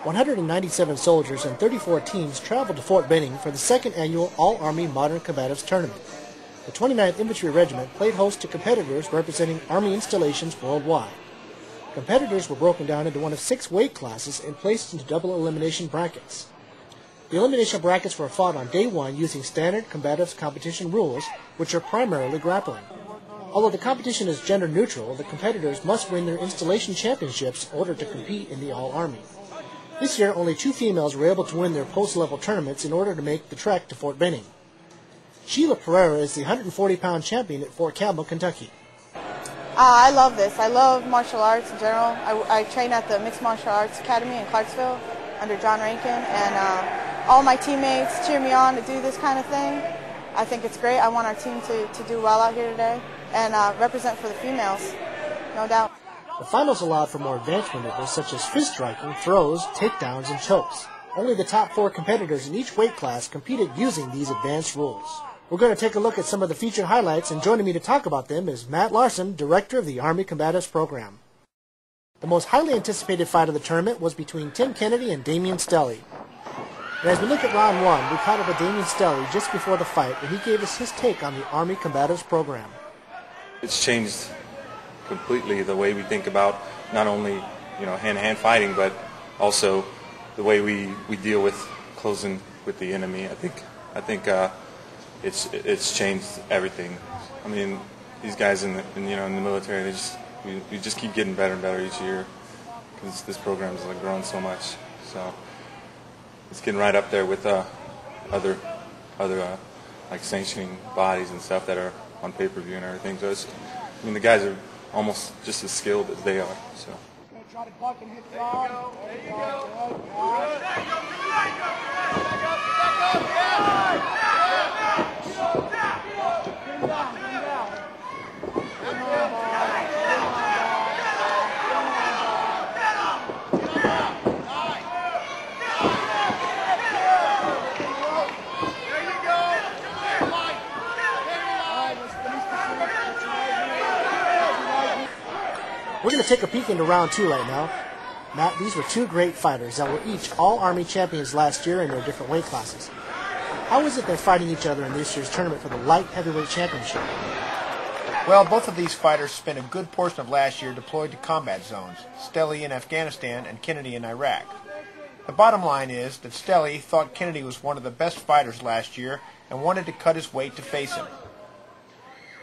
197 soldiers and 34 teams traveled to Fort Benning for the second annual All-Army Modern Combatives Tournament. The 29th Infantry Regiment played host to competitors representing Army installations worldwide. Competitors were broken down into one of 6 weight classes and placed into double elimination brackets. The elimination brackets were fought on day 1 using standard combatives competition rules, which are primarily grappling. Although the competition is gender neutral, the competitors must win their installation championships in order to compete in the All-Army. This year, only 2 females were able to win their post-level tournaments in order to make the trek to Fort Benning. Sheila Pereira is the 140-pound champion at Fort Campbell, Kentucky. I love this. I love martial arts in general. I train at the Mixed Martial Arts Academy in Clarksville under John Rankin, and all my teammates cheer me on to do this kind of thing. I think it's great. I want our team to do well out here today and represent for the females, no doubt. The finals allowed for more advanced maneuvers such as fist striking, throws, takedowns, and chokes. Only the top 4 competitors in each weight class competed using these advanced rules. We're going to take a look at some of the featured highlights, and joining me to talk about them is Matt Larson, Director of the Army Combatives Program. The most highly anticipated fight of the tournament was between Tim Kennedy and Damian Stelly. And as we look at round 1, we caught up with Damian Stelly just before the fight, and he gave us his take on the Army Combatives Program. It's changed completely the way we think about not only hand-to-hand fighting, but also the way we deal with closing with the enemy. I think it's changed everything. I mean, these guys in the military, we just keep getting better and better each year because this program is growing so much. So it's getting right up there with other like sanctioning bodies and stuff that are on pay-per-view and everything. So the guys are almost just as skilled as they are. So. Try to buck and hit the arm. There you go. We're going to take a peek into round 2 right now. Matt, these were 2 great fighters that were each All-Army champions last year in their different weight classes. How is it they're fighting each other in this year's tournament for the light heavyweight championship? Well, both of these fighters spent a good portion of last year deployed to combat zones, Stelly in Afghanistan and Kennedy in Iraq. The bottom line is that Stelly thought Kennedy was one of the best fighters last year and wanted to cut his weight to face him.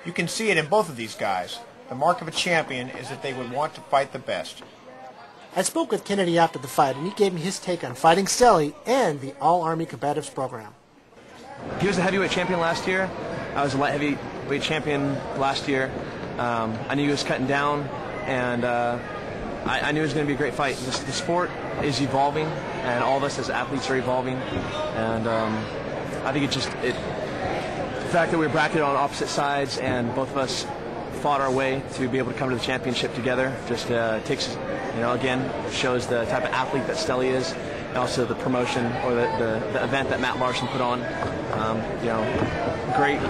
You can see it in both of these guys. The mark of a champion is that they would want to fight the best. I spoke with Kennedy after the fight, and he gave me his take on fighting Stelly and the All-Army Combatives Program. He was the heavyweight champion last year. I was a light heavyweight champion last year. I knew he was cutting down, and I knew it was going to be a great fight. The sport is evolving, and all of us as athletes are evolving. And I think the fact that we were bracketed on opposite sides and both of us fought our way to be able to come to the championship together just takes, again, shows the type of athlete that Stelly is, and also the promotion or the event that Matt Larson put on. Great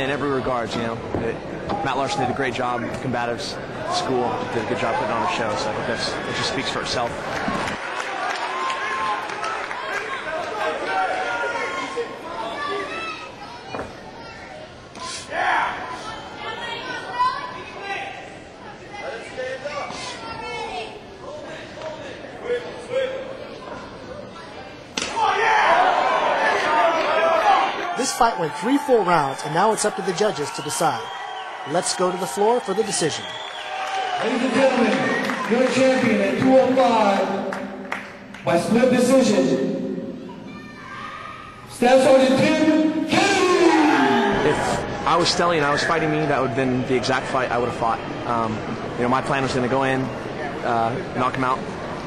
in every regard. Matt Larson did a great job. The Combatives School did a good job putting on a show. So I think it just speaks for itself. This fight went 3 full rounds, and now it's up to the judges to decide. Let's go to the floor for the decision. Ladies and gentlemen, your champion at 205 by split decision, Staff Sergeant Tim Kennedy! If I was Stelly and I was fighting me, that would have been the exact fight I would have fought. My plan was going to go in, knock him out,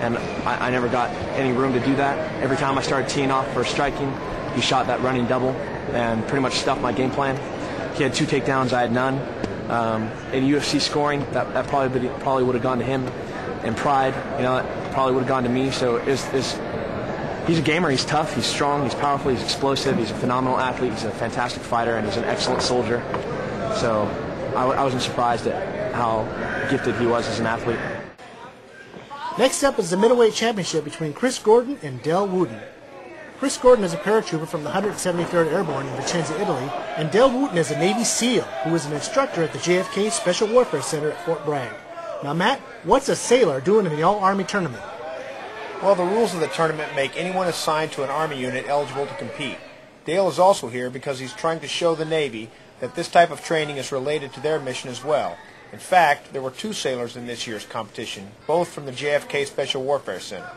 and I never got any room to do that. Every time I started teeing off for striking, he shot that running double and pretty much stuffed my game plan. He had 2 takedowns, I had none. In UFC scoring, that probably would have gone to him. In pride, that probably would have gone to me. So he's a gamer. He's tough. He's strong. He's powerful. He's explosive. He's a phenomenal athlete. He's a fantastic fighter, and he's an excellent soldier. So I wasn't surprised at how gifted he was as an athlete. Next up is the middleweight championship between Chris Gordon and Dale Wooten. Chris Gordon is a paratrooper from the 173rd Airborne in Vicenza, Italy, and Dale Wooten is a Navy SEAL who is an instructor at the JFK Special Warfare Center at Fort Bragg. Now, Matt, what's a sailor doing in the All-Army tournament? Well, the rules of the tournament make anyone assigned to an Army unit eligible to compete. Dale is also here because he's trying to show the Navy that this type of training is related to their mission as well. In fact, there were 2 sailors in this year's competition, both from the JFK Special Warfare Center.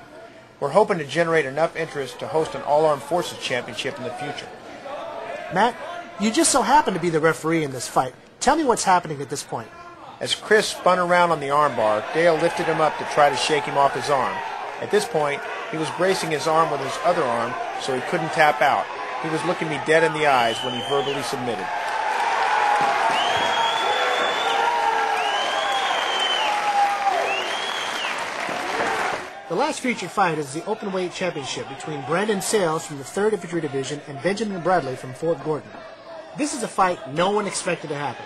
We're hoping to generate enough interest to host an All-Armed Forces Championship in the future. Matt, you just so happen to be the referee in this fight. Tell me what's happening at this point. As Chris spun around on the armbar, Dale lifted him up to try to shake him off his arm. At this point, he was bracing his arm with his other arm so he couldn't tap out. He was looking me dead in the eyes when he verbally submitted. The last featured fight is the open-weight championship between Brandon Sales from the 3rd Infantry Division and Benjamin Bradley from Fort Gordon. This is a fight no one expected to happen.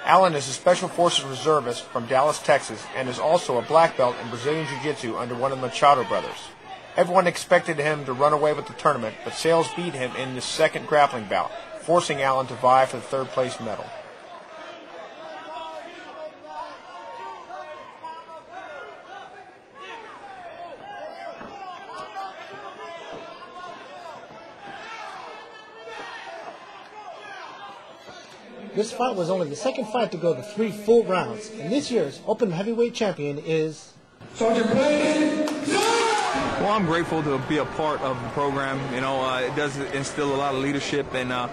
Alan is a Special Forces reservist from Dallas, Texas, and is also a black belt in Brazilian Jiu-Jitsu under one of the Machado brothers. Everyone expected him to run away with the tournament, but Sales beat him in the second grappling bout, forcing Alan to vie for the 3rd place medal. This fight was only the second fight to go the 3 full rounds, and this year's open heavyweight champion is... Sergeant Brandon. Well, I'm grateful to be a part of the program. You know, it does instill a lot of leadership and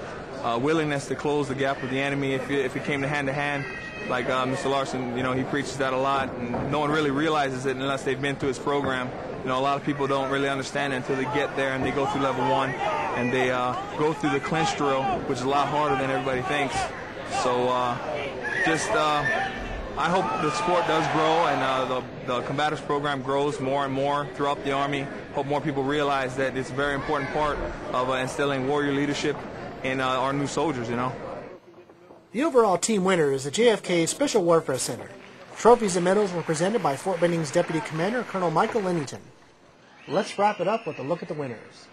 willingness to close the gap with the enemy if it came to hand-to-hand. Like Mr. Larson, you know, he preaches that a lot, and no one really realizes it unless they've been through his program. You know, a lot of people don't really understand it until they get there and they go through level 1 and they go through the clinch drill, which is a lot harder than everybody thinks. So I hope the sport does grow and the combatives program grows more and more throughout the Army. Hope more people realize that it's a very important part of instilling warrior leadership in our new soldiers, you know. The overall team winner is the JFK Special Warfare Center. Trophies and medals were presented by Fort Benning's Deputy Commander, Colonel Michael Lennington. Let's wrap it up with a look at the winners.